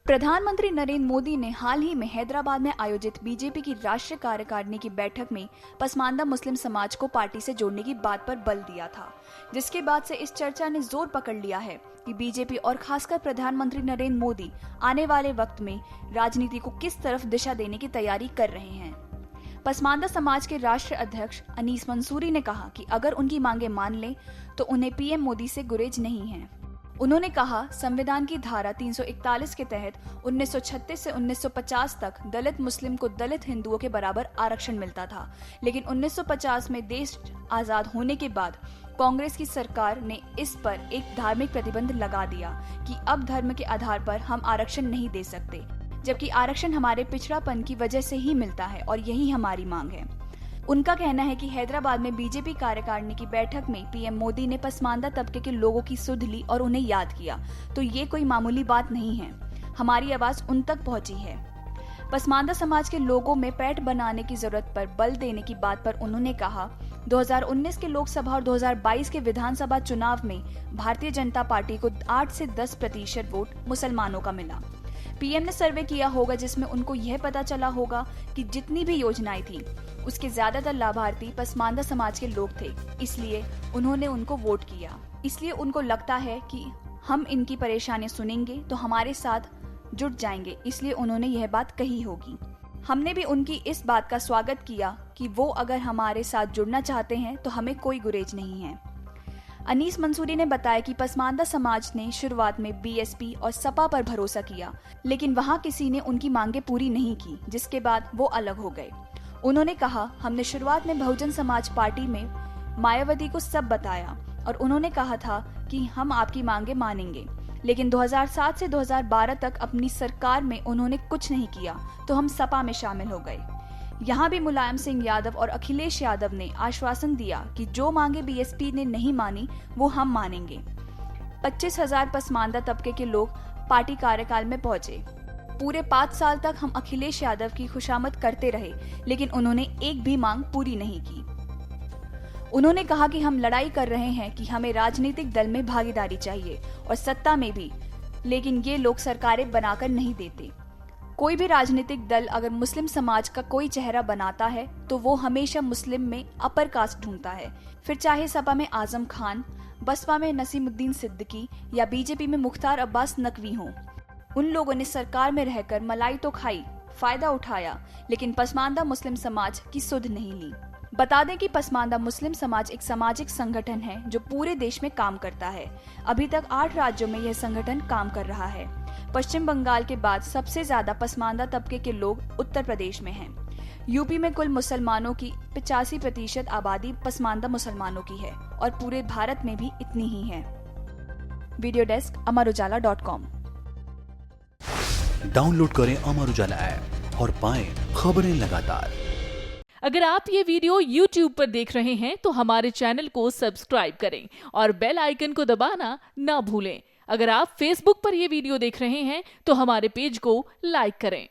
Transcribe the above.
प्रधानमंत्री नरेंद्र मोदी ने हाल ही में हैदराबाद में आयोजित बीजेपी की राष्ट्रीय कार्यकारिणी की बैठक में पसमानदा मुस्लिम समाज को पार्टी से जोड़ने की बात पर बल दिया था, जिसके बाद से इस चर्चा ने जोर पकड़ लिया है कि बीजेपी और खासकर प्रधानमंत्री नरेंद्र मोदी आने वाले वक्त में राजनीति को किस तरफ दिशा देने की तैयारी कर रहे हैं। पसमानदा समाज के राष्ट्रीय अध्यक्ष अनीस मंसूरी ने कहा कि अगर उनकी मांगे मान लें तो उन्हें पीएम मोदी से गुरेज नहीं है। उन्होंने कहा, संविधान की धारा 341 के तहत 1936 से 1950 तक दलित मुस्लिम को दलित हिंदुओं के बराबर आरक्षण मिलता था, लेकिन 1950 में देश आजाद होने के बाद कांग्रेस की सरकार ने इस पर एक धार्मिक प्रतिबंध लगा दिया कि अब धर्म के आधार पर हम आरक्षण नहीं दे सकते, जबकि आरक्षण हमारे पिछड़ापन की वजह से ही मिलता है और यही हमारी मांग है। उनका कहना है कि हैदराबाद में बीजेपी कार्यकारिणी की बैठक में पीएम मोदी ने पसमानदा तबके के लोगों की सुध ली और उन्हें याद किया, तो ये कोई मामूली बात नहीं है। हमारी आवाज उन तक पहुंची है। पसमानदा समाज के लोगों में पैठ बनाने की जरूरत पर बल देने की बात पर उन्होंने कहा, 2019 के लोकसभा और 2022 के विधानसभा चुनाव में भारतीय जनता पार्टी को 8 से 10% वोट मुसलमानों का मिला। पीएम ने सर्वे किया होगा जिसमें उनको यह पता चला होगा कि जितनी भी योजनाएं थी उसके ज्यादातर लाभार्थी पसमानदा समाज के लोग थे, इसलिए उन्होंने उनको वोट किया। इसलिए उनको लगता है कि हम इनकी परेशानियां सुनेंगे तो हमारे साथ जुट जाएंगे, इसलिए उन्होंने यह बात कही होगी। हमने भी उनकी इस बात का स्वागत किया कि वो अगर हमारे साथ जुड़ना चाहते हैं तो हमें कोई गुरेज नहीं है। अनीस मंसूरी ने बताया कि पसमानदा समाज ने शुरुआत में बीएसपी और सपा पर भरोसा किया, लेकिन वहां किसी ने उनकी मांगे पूरी नहीं की, जिसके बाद वो अलग हो गए। उन्होंने कहा, हमने शुरुआत में बहुजन समाज पार्टी में मायावती को सब बताया और उन्होंने कहा था कि हम आपकी मांगे मानेंगे, लेकिन 2007 से 2012 तक अपनी सरकार में उन्होंने कुछ नहीं किया, तो हम सपा में शामिल हो गए। यहाँ भी मुलायम सिंह यादव और अखिलेश यादव ने आश्वासन दिया कि जो मांगे बीएसपी ने नहीं मानी वो हम मानेंगे। 25,000 पसमानदा तबके के लोग पार्टी कार्यकाल में पहुंचे। पूरे 5 साल तक हम अखिलेश यादव की खुशामद करते रहे, लेकिन उन्होंने एक भी मांग पूरी नहीं की। उन्होंने कहा कि हम लड़ाई कर रहे हैं कि हमें राजनीतिक दल में भागीदारी चाहिए और सत्ता में भी, लेकिन ये लोग सरकारें बनाकर नहीं देते। कोई भी राजनीतिक दल अगर मुस्लिम समाज का कोई चेहरा बनाता है तो वो हमेशा मुस्लिम में अपर कास्ट ढूंढता है, फिर चाहे सपा में आजम खान, बसपा में नसीमुद्दीन सिद्दीकी या बीजेपी में मुख्तार अब्बास नकवी हों। उन लोगों ने सरकार में रहकर मलाई तो खाई, फायदा उठाया, लेकिन पसमानदा मुस्लिम समाज की सुध नहीं ली। बता दें कि पसमानदा मुस्लिम समाज एक सामाजिक संगठन है जो पूरे देश में काम करता है। अभी तक 8 राज्यों में यह संगठन काम कर रहा है। पश्चिम बंगाल के बाद सबसे ज्यादा पसमानदा तबके के लोग उत्तर प्रदेश में हैं। यूपी में कुल मुसलमानों की 85% आबादी पसमानदा मुसलमानों की है और पूरे भारत में भी इतनी ही है। Video desk अमरउजाला.com। डाउनलोड करें अमर उजाला ऐप और पाएं खबरें लगातार। अगर आप ये वीडियो YouTube पर देख रहे हैं तो हमारे चैनल को सब्सक्राइब करें और बेल आइकन को दबाना ना भूलें। अगर आप Facebook पर ये वीडियो देख रहे हैं तो हमारे पेज को लाइक करें।